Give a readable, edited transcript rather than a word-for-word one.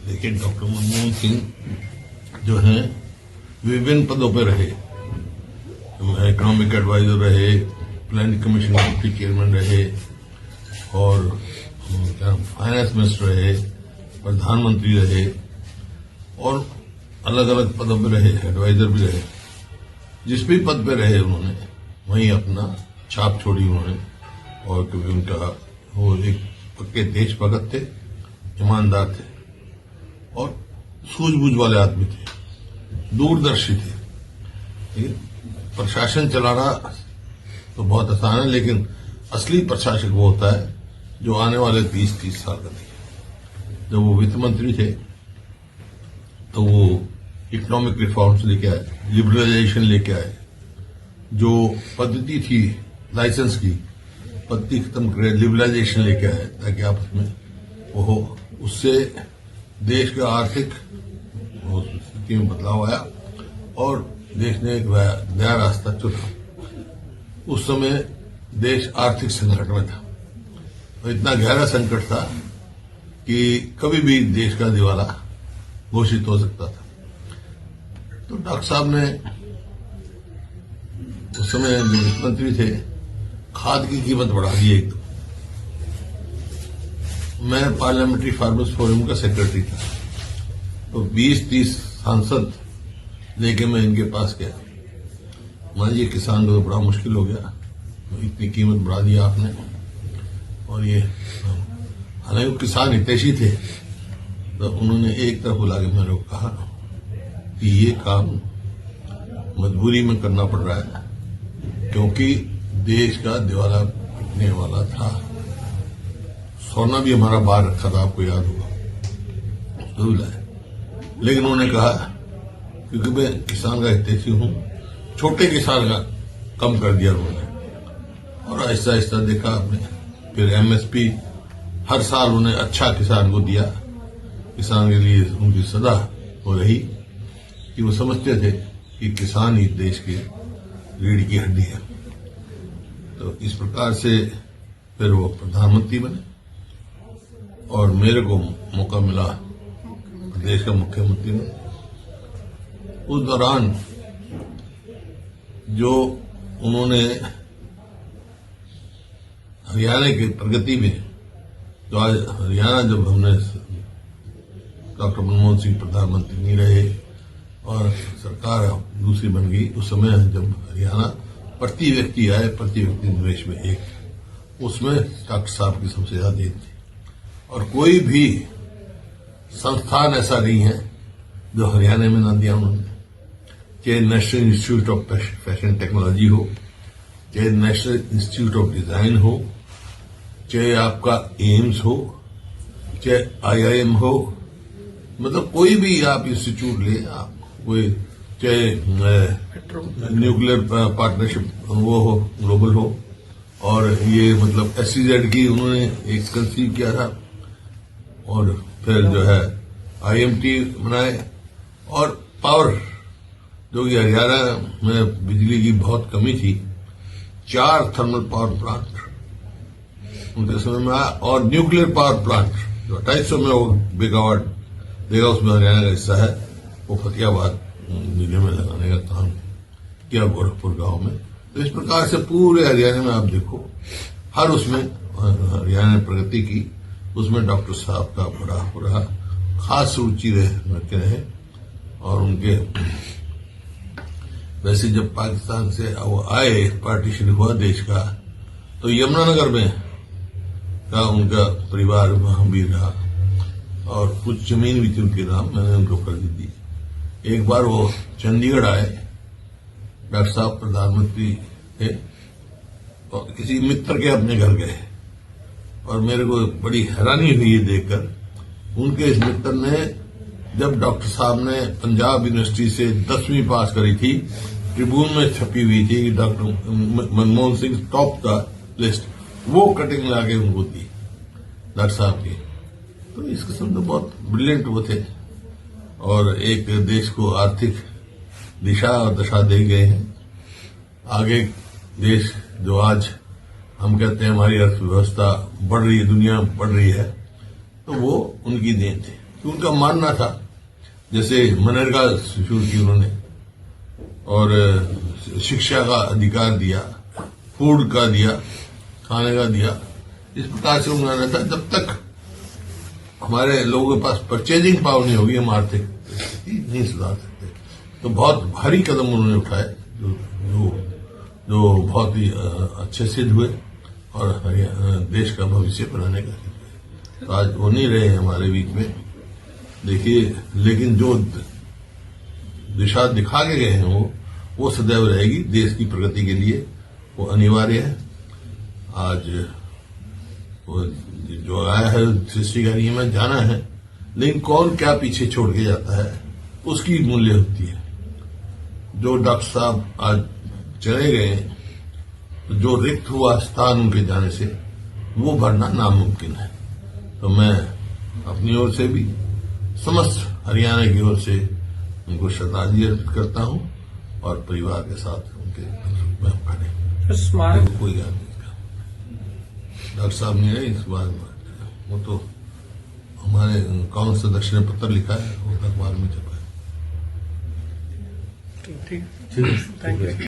देखिए, डॉक्टर मनमोहन सिंह जो हैं विभिन्न पदों पर रहे, इकोनॉमिक एडवाइजर रहे, प्लानिंग कमीशन के डिप्टी चेयरमैन रहे और फाइनेंस मिनिस्टर रहे, प्रधानमंत्री रहे और अलग अलग पदों पर रहे, एडवाइजर भी रहे। जिस भी पद पे रहे उन्होंने वहीं अपना छाप छोड़ी उन्होंने। और क्योंकि उनका वो एक पक्के देशभक्त थे, ईमानदार थे और सूझबूझ वाले आदमी थे, दूरदर्शी थे। प्रशासन चलाना तो बहुत आसान है, लेकिन असली प्रशासक वो होता है जो आने वाले 20-30 साल का देखे। जब वो वित्त मंत्री थे तो वो इकोनॉमिक रिफॉर्म्स लेके आए, लिबरलाइजेशन लेके आए। जो पद्धति थी लाइसेंस की पद्धति खत्म करे, लिबरलाइजेशन लेके आए ताकि आपस में वो हो। उससे देश के आर्थिक स्थिति में बदलाव आया और देश ने एक नया रास्ता चुना। उस समय देश आर्थिक संकट में था और इतना गहरा संकट था कि कभी भी देश का दिवाला घोषित हो सकता था। तो डॉक्टर साहब ने उस समय वित्त मंत्री थे, खाद की कीमत बढ़ा दी एक। मैं पार्लियामेंट्री फार्मर्स फोरम का सेक्रेटरी था, तो 20-30 सांसद लेके मैं इनके पास गया। मान लीजिए किसान को तो बड़ा मुश्किल हो गया, इतनी कीमत बढ़ा दी आपने। और ये हालांकि किसान हितैषी थे, तो उन्होंने एक तरफ बुला के मेरे को कहा कि ये काम मजबूरी में करना पड़ रहा है क्योंकि देश का दिवाला पिटने वाला था। सोना भी हमारा बाहर रखा था, आपको याद होगा, तो लाए। लेकिन उन्होंने कहा क्योंकि मैं किसान का हितैषी हूं, छोटे किसान का कम कर दिया उन्होंने। और आहिस्ता आहिस्ता देखा आपने, फिर एमएसपी हर साल उन्हें अच्छा किसान को दिया। किसान के लिए उनकी सदा हो रही कि वो समझते थे कि किसान ही देश की रीढ़ की हड्डी है। तो इस प्रकार से फिर वो प्रधानमंत्री बने और मेरे को मौका मिला प्रदेश का मुख्यमंत्री बने। उस दौरान जो उन्होंने हरियाणा की प्रगति में, तो आज हरियाणा जब हमने डॉक्टर मनमोहन सिंह प्रधानमंत्री नहीं रहे और सरकार दूसरी बन गई, उस समय जब हरियाणा प्रति व्यक्ति आय, प्रति व्यक्ति निवेश में एक, उसमें डॉक्टर साहब की सबसे ज्यादा देन थी। और कोई भी संस्थान ऐसा नहीं है जो हरियाणा में ना दिया उन्होंने। चाहे national institute of fashion technology हो, चाहे नेशनल इंस्टीट्यूट ऑफ डिजाइन हो, चाहे आपका एम्स हो, चाहे आईआईएम हो, मतलब कोई भी आप इंस्टीट्यूट ले, आप कोई चाहे न्यूक्लियर पार्टनरशिप वो हो, ग्लोबल हो, और ये मतलब SEZ की उन्होंने एक कंसीव किया था और फिर जो है IMT बनाए। और पावर, जो कि हरियाणा में बिजली की बहुत कमी थी, 4 थर्मल पावर प्लांट उनके समय में आया और न्यूक्लियर पावर प्लांट जो 250 मेगावाट देगा, उसमें हरियाणा का हिस्सा है। वो फतेहाबाद जिले में लगाने का काम किया, गोरखपुर गांव में। तो इस प्रकार से पूरे हरियाणा में आप देखो, हर उसमें हरियाणा ने प्रगति की। उसमें डॉक्टर साहब का बड़ा खास रुचि रहे और उनके वैसे जब पाकिस्तान से वो आए, पार्टीशन हुआ देश का, तो यमुनानगर में का उनका परिवार वहां भी रहा और कुछ जमीन भी थी उनके नाम, मैंने उनको खरीदी दी। एक बार वो चंडीगढ़ आए, डॉक्टर साहब प्रधानमंत्री थे, और किसी मित्र के अपने घर गए और मेरे को बड़ी हैरानी हुई ये देखकर। उनके इस मित्र ने, जब डॉक्टर साहब ने पंजाब यूनिवर्सिटी से 10वीं पास करी थी, ट्रिब्यून में छपी हुई थी कि डॉक्टर मनमोहन सिंह टॉप का लिस्ट, वो कटिंग लाके उनको दी डॉक्टर साहब की। तो इस किस्म तो बहुत ब्रिलियंट वो थे और एक देश को आर्थिक दिशा और दशा दे गए हैं। आगे देश जो आज हम कहते हैं हमारी अर्थव्यवस्था बढ़ रही है, दुनिया बढ़ रही है, तो वो उनकी देन थी। कि उनका मानना था, जैसे मनरेगा शुरू की उन्होंने और शिक्षा का अधिकार दिया, फूड का दिया, खाने का दिया, इस प्रकार से उन्होंने था जब तक हमारे लोगों के पास परचेजिंग पावर नहीं होगी हम आर्थिक स्थिति नहीं सुधार सकते। तो बहुत भारी कदम उन्होंने उठाए जो बहुत ही अच्छे सिद्ध हुए और देश का भविष्य बनाने का सिद्ध हुए। तो आज वो नहीं रहे हमारे बीच में, देखिए, लेकिन जो दिशा दिखा के गए हैं वो सदैव रहेगी देश की प्रगति के लिए, वो अनिवार्य है। आज वो जो आया है सृष्टि का नियम में जाना है, लेकिन कौन क्या पीछे छोड़ के जाता है उसकी मूल्य होती है। जो डॉक्टर साहब आज चले गए, तो जो रिक्त हुआ स्थान उनके जाने से वो भरना नामुमकिन है। तो मैं अपनी ओर से भी समस्त हरियाणा की ओर से उनको श्रद्धांजलि अर्पित करता हूं और परिवार के साथ उनके में खड़े। स्मारक कोई याद नहीं था, डॉक्टर साहब नहीं रहे इस बार, वो तो हमारे कांग्रेस अध्यक्ष ने पत्र लिखा है, वो अखबार में छपा है। ठीक, थैंक यू।